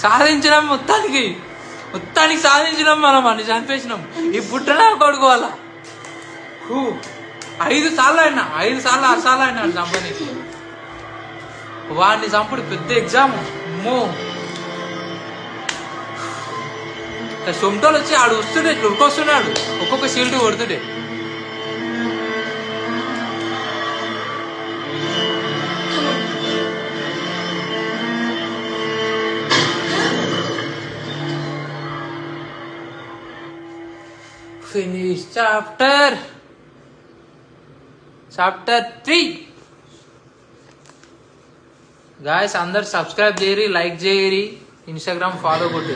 సాధించడం మొత్తానికి సాధించడం మనం అని చంపేసినాం. ఈ పుట్టనా కొడుకోవాలా 5 సార్లు 6 సార్లు అయినా చంపనీకి. వాడిని చంపుడు పెద్ద ఎగ్జామ్. అమ్మో సొంటోళ్ళు వచ్చి ఆడు వస్తుండే ఉరికొస్తున్నాడు, ఒక్కొక్క షీల్డ్ కొడుతుండే. Finish chapter 3. Guys, అందరు సబ్స్క్రైబ్ చేయరి, లైక్ చేయరి, ఇన్స్టాగ్రామ్ ఫాలో కొట్టి.